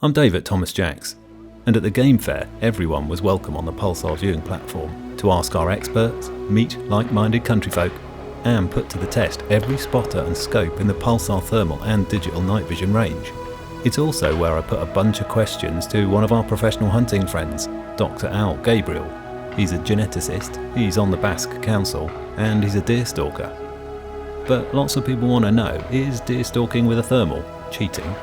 I'm David Thomas Jacks, and at the game fair everyone was welcome on the Pulsar viewing platform to ask our experts, meet like-minded countryfolk, and put to the test every spotter and scope in the Pulsar thermal and digital night vision range. It's also where I put a bunch of questions to one of our professional hunting friends, Dr Al Gabriel. He's a geneticist, he's on the BASC Council, and he's a deer stalker. But lots of people want to know, is deer stalking with a thermal cheating?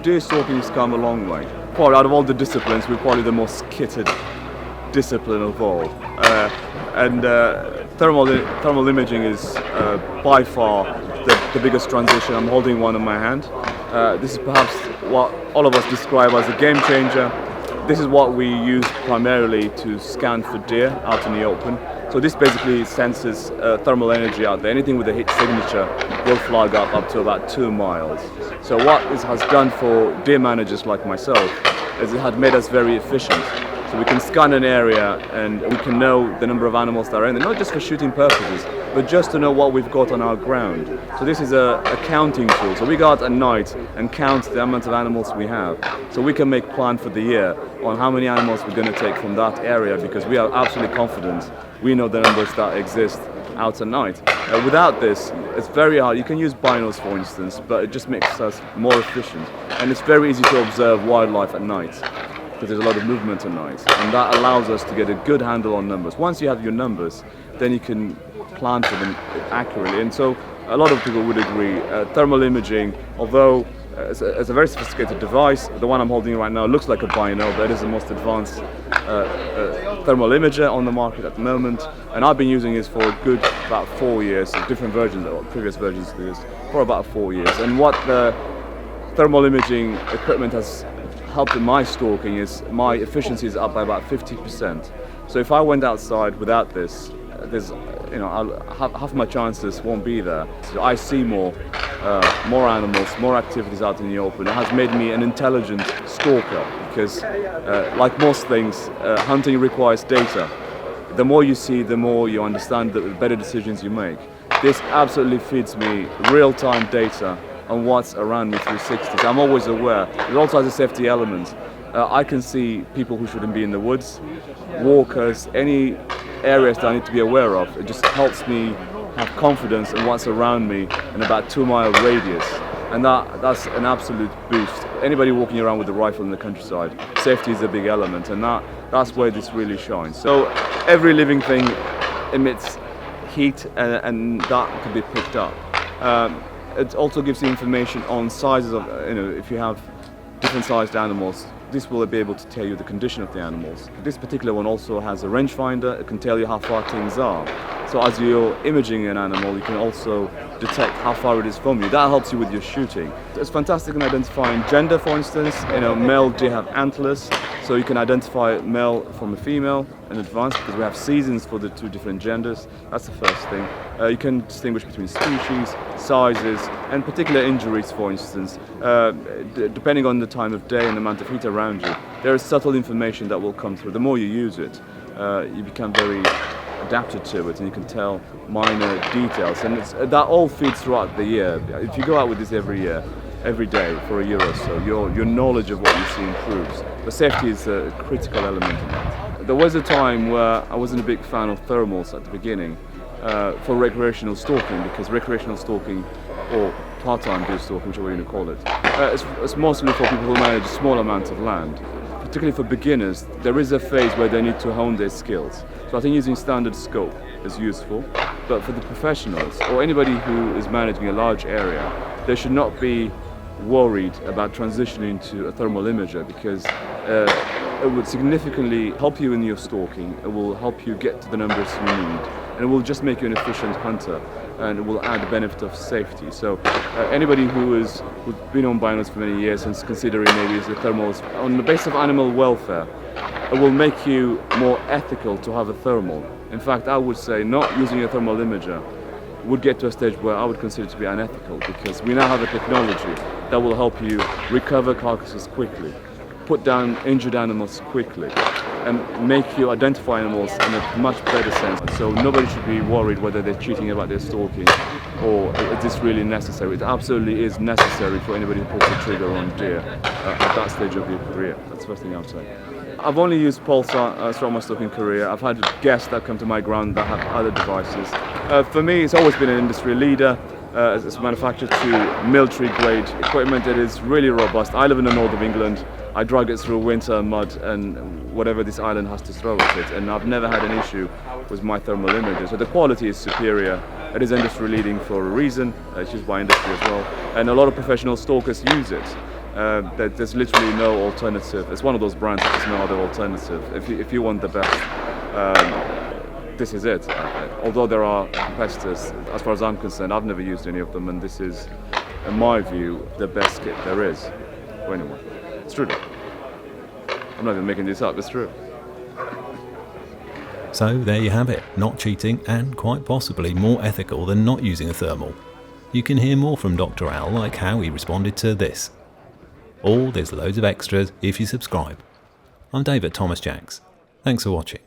Deer stalking has come a long way. Probably out of all the disciplines, we're probably the most kitted discipline of all. Thermal imaging is by far the biggest transition. I'm holding one in my hand. This is perhaps what all of us describe as a game changer. This is what we use primarily to scan for deer out in the open. So this basically senses thermal energy out there. Anything with a heat signature will flag up to about 2 miles. So what this has done for deer managers like myself is it had made us very efficient. So we can scan an area and we can know the number of animals that are in there, not just for shooting purposes, but just to know what we've got on our ground. So this is a counting tool. So we go out at night and count the amount of animals we have. So we can make plan for the year on how many animals we're going to take from that area, because we are absolutely confident we know the numbers that exist out at night. Without this, it's very hard. You can use binos, for instance, but it just makes us more efficient. And it's very easy to observe wildlife at night, because there's a lot of movement at night, and that allows us to get a good handle on numbers. Once you have your numbers, then you can plan for them accurately. And so a lot of people would agree, thermal imaging, although it's a very sophisticated device, the one I'm holding right now looks like a bino, but it is the most advanced thermal imager on the market at the moment, and I've been using this for a good about 4 years, different versions, or previous versions of this, for about 4 years. And what the thermal imaging equipment has helped in my stalking is my efficiency is up by about 50%. So if I went outside without this, there's, half my chances won't be there. So I see more animals, more activities out in the open. It has made me an intelligent stalker, because like most things, hunting requires data. The more you see, the more you understand, the better decisions you make. This absolutely feeds me real-time data on what's around me 360. So I'm always aware. It also has a safety element. I can see people who shouldn't be in the woods, walkers, any areas that I need to be aware of. It just helps me have confidence in what's around me in about 2 mile radius. And that's an absolute boost. Anybody walking around with a rifle in the countryside, safety is a big element, and that's where this really shines. So every living thing emits heat, and that can be picked up. It also gives you information on sizes of, if you have different sized animals, this will be able to tell you the condition of the animals. This particular one also has a rangefinder. It can tell you how far things are. So as you're imaging an animal, you can also detect how far it is from you. That helps you with your shooting. It's fantastic in identifying gender, for instance. Male deer have antlers, so you can identify male from a female in advance, because we have seasons for the 2 different genders. That's the first thing. You can distinguish between species, sizes, and particular injuries, for instance. Depending on the time of day and the amount of heat around you, there is subtle information that will come through. The more you use it, you become very adapted to it, and you can tell minor details, and that all feeds throughout the year. If you go out with this every year, every day for a year or so, your knowledge of what you see improves. But safety is a critical element in that. There was a time where I wasn't a big fan of thermals at the beginning for recreational stalking, because recreational stalking, or part-time deer stalking, whichever you want to call it, it's mostly for people who manage small amounts of land. Particularly for beginners, there is a phase where they need to hone their skills. So I think using standard scope is useful, but for the professionals or anybody who is managing a large area, they should not be worried about transitioning to a thermal imager, because it would significantly help you in your stalking. It will help you get to the numbers you need, and it will just make you an efficient hunter, and it will add the benefit of safety. So anybody who's been on binos for many years and is considering maybe the thermals on the basis of animal welfare, it will make you more ethical to have a thermal. In fact, I would say not using a thermal imager would get to a stage where I would consider to be unethical, because we now have a technology that will help you recover carcasses quickly. put down injured animals quickly and make you identify animals in a much better sense. So nobody should be worried whether they're cheating about their stalking or is this really necessary. It absolutely is necessary for anybody who pulls the trigger on deer at that stage of your career. That's the first thing I would say. I've only used Pulsar throughout my stalking career. I've had guests that come to my ground that have other devices. For me, it's always been an industry leader. As a manufacturer to military grade equipment. It is really robust. I live in the north of England. I drag it through winter mud and whatever this island has to throw at it, and I've never had an issue with my thermal imager. So the quality is superior. It is industry leading for a reason. It's used by industry as well, and a lot of professional stalkers use it. There's literally no alternative. It's one of those brands. There's no other alternative. If you want the best. This is it. Although there are competitors, as far as I'm concerned, I've never used any of them, and this is, in my view, the best kit there is for anyone. It's true. I'm not even making this up, it's true. So there you have it, not cheating and quite possibly more ethical than not using a thermal. You can hear more from Dr Al, like how he responded to this. There's loads of extras if you subscribe. I'm David Thomas Jacks. Thanks for watching.